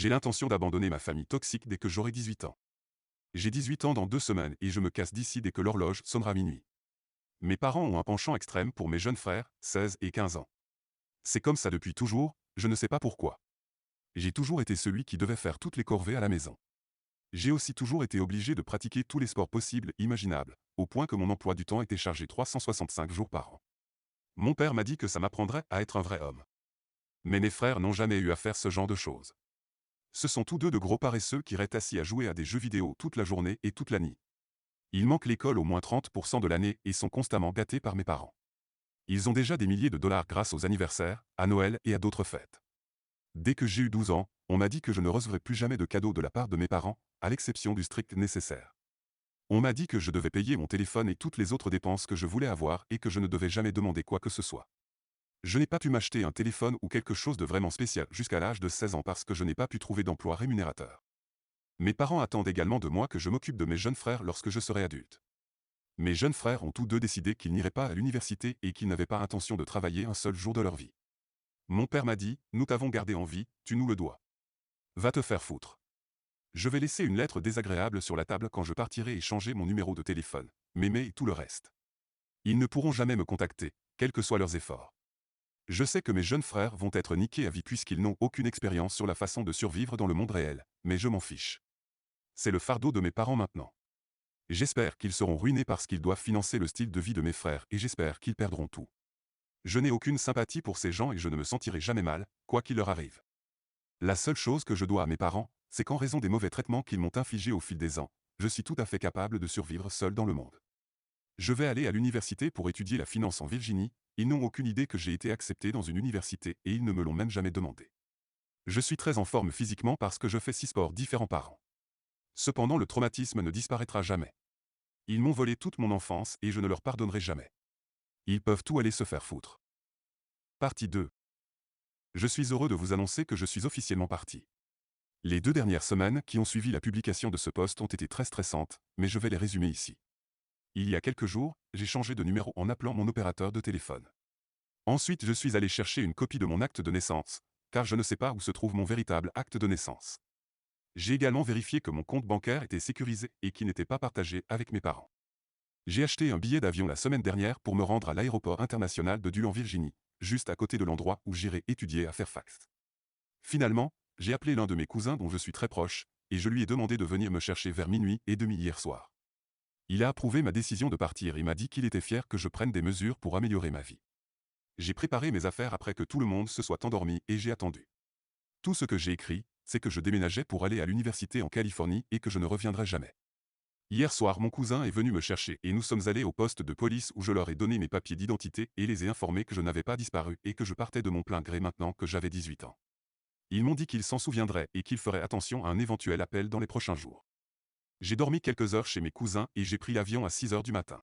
J'ai l'intention d'abandonner ma famille toxique dès que j'aurai 18 ans. J'ai 18 ans dans 2 semaines et je me casse d'ici dès que l'horloge sonnera minuit. Mes parents ont un penchant extrême pour mes jeunes frères, 16 et 15 ans. C'est comme ça depuis toujours, je ne sais pas pourquoi. J'ai toujours été celui qui devait faire toutes les corvées à la maison. J'ai aussi toujours été obligé de pratiquer tous les sports possibles et imaginables, au point que mon emploi du temps était chargé 365 jours par an. Mon père m'a dit que ça m'apprendrait à être un vrai homme. Mais mes frères n'ont jamais eu à faire ce genre de choses. Ce sont tous deux de gros paresseux qui restent assis à jouer à des jeux vidéo toute la journée et toute la nuit. Ils manquent l'école au moins 30% de l'année et sont constamment gâtés par mes parents. Ils ont déjà des milliers de dollars grâce aux anniversaires, à Noël et à d'autres fêtes. Dès que j'ai eu 12 ans, on m'a dit que je ne recevrais plus jamais de cadeaux de la part de mes parents, à l'exception du strict nécessaire. On m'a dit que je devais payer mon téléphone et toutes les autres dépenses que je voulais avoir et que je ne devais jamais demander quoi que ce soit. Je n'ai pas pu m'acheter un téléphone ou quelque chose de vraiment spécial jusqu'à l'âge de 16 ans parce que je n'ai pas pu trouver d'emploi rémunérateur. Mes parents attendent également de moi que je m'occupe de mes jeunes frères lorsque je serai adulte. Mes jeunes frères ont tous deux décidé qu'ils n'iraient pas à l'université et qu'ils n'avaient pas intention de travailler un seul jour de leur vie. Mon père m'a dit, nous t'avons gardé en vie, tu nous le dois. Va te faire foutre. Je vais laisser une lettre désagréable sur la table quand je partirai et changer mon numéro de téléphone, m'aimer et tout le reste. Ils ne pourront jamais me contacter, quels que soient leurs efforts. Je sais que mes jeunes frères vont être niqués à vie puisqu'ils n'ont aucune expérience sur la façon de survivre dans le monde réel, mais je m'en fiche. C'est le fardeau de mes parents maintenant. J'espère qu'ils seront ruinés parce qu'ils doivent financer le style de vie de mes frères et j'espère qu'ils perdront tout. Je n'ai aucune sympathie pour ces gens et je ne me sentirai jamais mal, quoi qu'il leur arrive. La seule chose que je dois à mes parents, c'est qu'en raison des mauvais traitements qu'ils m'ont infligés au fil des ans, je suis tout à fait capable de survivre seul dans le monde. Je vais aller à l'université pour étudier la finance en Virginie, ils n'ont aucune idée que j'ai été accepté dans une université et ils ne me l'ont même jamais demandé. Je suis très en forme physiquement parce que je fais 6 sports différents par an. Cependant le traumatisme ne disparaîtra jamais. Ils m'ont volé toute mon enfance et je ne leur pardonnerai jamais. Ils peuvent tout aller se faire foutre. Partie 2. Je suis heureux de vous annoncer que je suis officiellement parti. Les 2 dernières semaines qui ont suivi la publication de ce post ont été très stressantes, mais je vais les résumer ici. Il y a quelques jours, j'ai changé de numéro en appelant mon opérateur de téléphone. Ensuite, je suis allé chercher une copie de mon acte de naissance, car je ne sais pas où se trouve mon véritable acte de naissance. J'ai également vérifié que mon compte bancaire était sécurisé et qu'il n'était pas partagé avec mes parents. J'ai acheté un billet d'avion la semaine dernière pour me rendre à l'aéroport international de Dulles en Virginie, juste à côté de l'endroit où j'irai étudier à Fairfax. Finalement, j'ai appelé l'un de mes cousins dont je suis très proche, et je lui ai demandé de venir me chercher vers minuit et demi hier soir. Il a approuvé ma décision de partir et m'a dit qu'il était fier que je prenne des mesures pour améliorer ma vie. J'ai préparé mes affaires après que tout le monde se soit endormi et j'ai attendu. Tout ce que j'ai écrit, c'est que je déménageais pour aller à l'université en Californie et que je ne reviendrai jamais. Hier soir, mon cousin est venu me chercher et nous sommes allés au poste de police où je leur ai donné mes papiers d'identité et les ai informés que je n'avais pas disparu et que je partais de mon plein gré maintenant que j'avais 18 ans. Ils m'ont dit qu'ils s'en souviendraient et qu'ils feraient attention à un éventuel appel dans les prochains jours. J'ai dormi quelques heures chez mes cousins et j'ai pris l'avion à 6 heures du matin.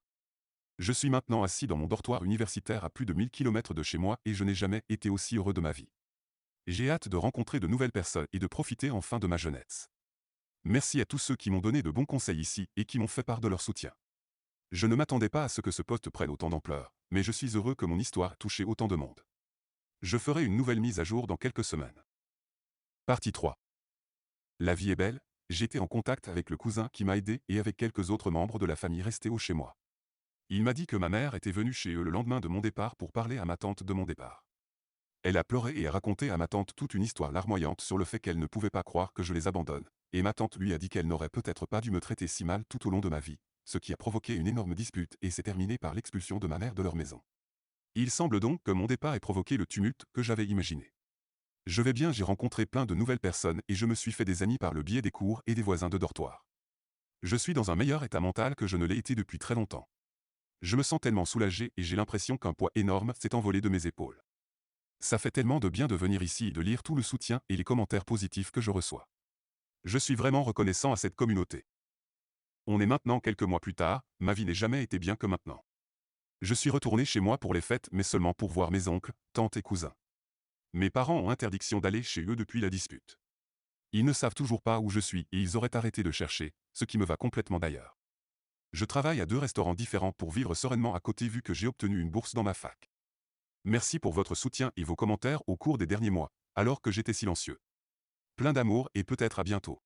Je suis maintenant assis dans mon dortoir universitaire à plus de 1000 km de chez moi et je n'ai jamais été aussi heureux de ma vie. J'ai hâte de rencontrer de nouvelles personnes et de profiter enfin de ma jeunesse. Merci à tous ceux qui m'ont donné de bons conseils ici et qui m'ont fait part de leur soutien. Je ne m'attendais pas à ce que ce poste prenne autant d'ampleur, mais je suis heureux que mon histoire ait touché autant de monde. Je ferai une nouvelle mise à jour dans quelques semaines. Partie 3. La vie est belle, j'étais en contact avec le cousin qui m'a aidé et avec quelques autres membres de la famille restés chez moi. Il m'a dit que ma mère était venue chez eux le lendemain de mon départ pour parler à ma tante de mon départ. Elle a pleuré et a raconté à ma tante toute une histoire larmoyante sur le fait qu'elle ne pouvait pas croire que je les abandonne, et ma tante lui a dit qu'elle n'aurait peut-être pas dû me traiter si mal tout au long de ma vie, ce qui a provoqué une énorme dispute et s'est terminé par l'expulsion de ma mère de leur maison. Il semble donc que mon départ ait provoqué le tumulte que j'avais imaginé. Je vais bien, j'ai rencontré plein de nouvelles personnes et je me suis fait des amis par le biais des cours et des voisins de dortoir. Je suis dans un meilleur état mental que je ne l'ai été depuis très longtemps. Je me sens tellement soulagé et j'ai l'impression qu'un poids énorme s'est envolé de mes épaules. Ça fait tellement de bien de venir ici et de lire tout le soutien et les commentaires positifs que je reçois. Je suis vraiment reconnaissant à cette communauté. On est maintenant quelques mois plus tard, ma vie n'est jamais été bien que maintenant. Je suis retourné chez moi pour les fêtes mais seulement pour voir mes oncles, tantes et cousins. Mes parents ont interdiction d'aller chez eux depuis la dispute. Ils ne savent toujours pas où je suis et ils auraient arrêté de chercher, ce qui me va complètement d'ailleurs. Je travaille à 2 restaurants différents pour vivre sereinement à côté vu que j'ai obtenu une bourse dans ma fac. Merci pour votre soutien et vos commentaires au cours des derniers mois, alors que j'étais silencieux. Plein d'amour et peut-être à bientôt.